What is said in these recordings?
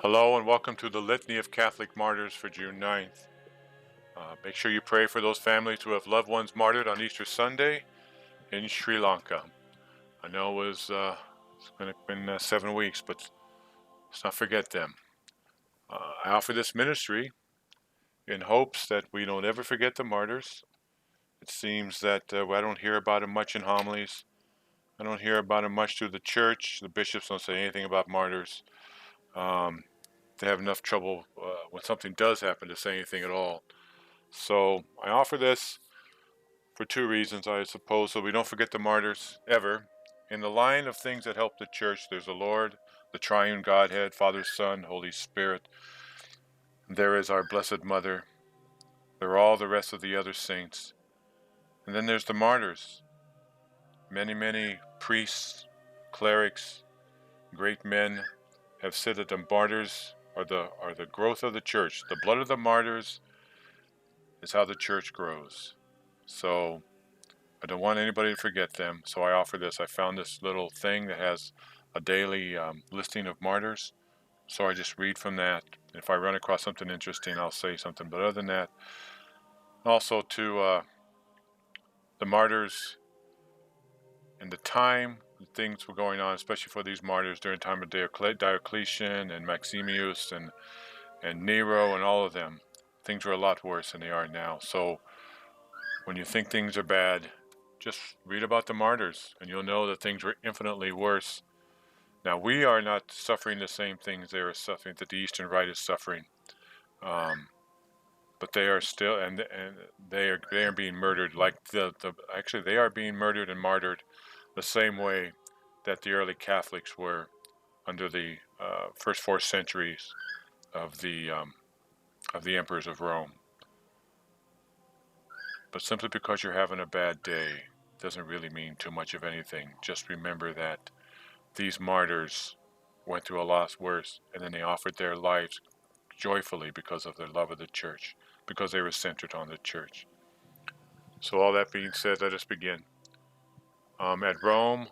Hello and welcome to the Litany of Catholic Martyrs for June 9th. Make sure you pray for those families who have loved ones martyred on Easter Sunday in Sri Lanka. I know it's been 7 weeks, but let's not forget them. I offer this ministry in hopes that we don't ever forget the martyrs. It seems that I don't hear about them much in homilies. I don't hear about them much through the church. The bishops don't say anything about martyrs. They have enough trouble when something does happen to say anything at all. So I offer this for two reasons, I suppose, so we don't forget the martyrs ever. In the line of things that help the church, there's the Lord, the triune Godhead, Father, Son, Holy Spirit. There is our Blessed Mother. There are all the rest of the other saints. And then there's the martyrs. Many priests, clerics, great men have said that the martyrs are the growth of the church. The blood of the martyrs is how the church grows. So I don't want anybody to forget them, so I offer this. I found this little thing that has a daily listing of martyrs, so I just read from that. If I run across something interesting, I'll say something. But other than that, also to the martyrs and the time things were going on, especially for these martyrs during the time of Diocletian and Maximus and Nero and all of them. Things were a lot worse than they are now. So when you think things are bad, just read about the martyrs, and you'll know that things were infinitely worse. Now, we are not suffering the same things they are suffering, that the Eastern Rite is suffering. But they are still, and they are being murdered like actually they are being murdered and martyred the same way that the early Catholics were under the first 4 centuries of the emperors of Rome. But simply because you're having a bad day doesn't really mean too much of anything. Just remember that these martyrs went through a lot worse, and then they offered their lives joyfully because of their love of the church, because they were centered on the church. So all that being said, let us begin. At Rome,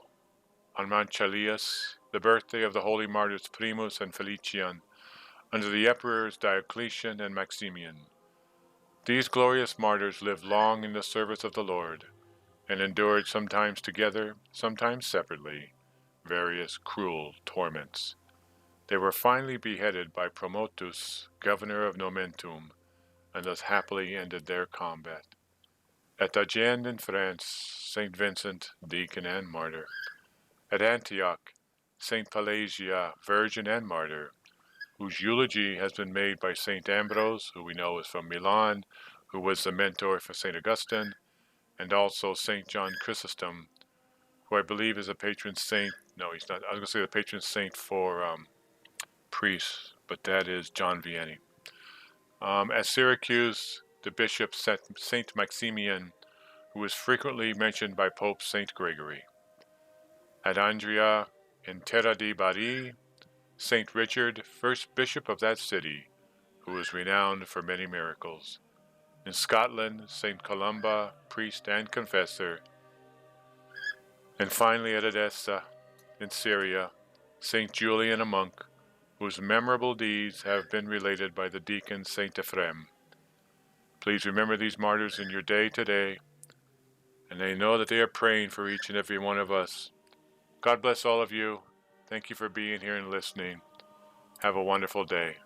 on Mount Chalias, the birthday of the holy martyrs Primus and Felician, under the emperors Diocletian and Maximian. These glorious martyrs lived long in the service of the Lord, and endured sometimes together, sometimes separately, various cruel torments. They were finally beheaded by Promotus, governor of Nomentum, and thus happily ended their combat. At Agen in France, St. Vincent, deacon and martyr. At Antioch, St. Pelagia, virgin and martyr, whose eulogy has been made by St. Ambrose, who we know is from Milan, who was the mentor for St. Augustine, and also St. John Chrysostom, who I believe is a patron saint. No, he's not. I was going to say the patron saint for priests, but that is John Vianney. At Syracuse, the bishop St. Maximian, who is frequently mentioned by Pope St. Gregory. At Andria, in Terra di Bari, St. Richard, first bishop of that city, who is renowned for many miracles. In Scotland, St. Columba, priest and confessor. And finally at Edessa, in Syria, St. Julian, a monk, whose memorable deeds have been related by the deacon St. Ephrem. Please remember these martyrs in your day today, and they know that they are praying for each and every one of us. God bless all of you. Thank you for being here and listening. Have a wonderful day.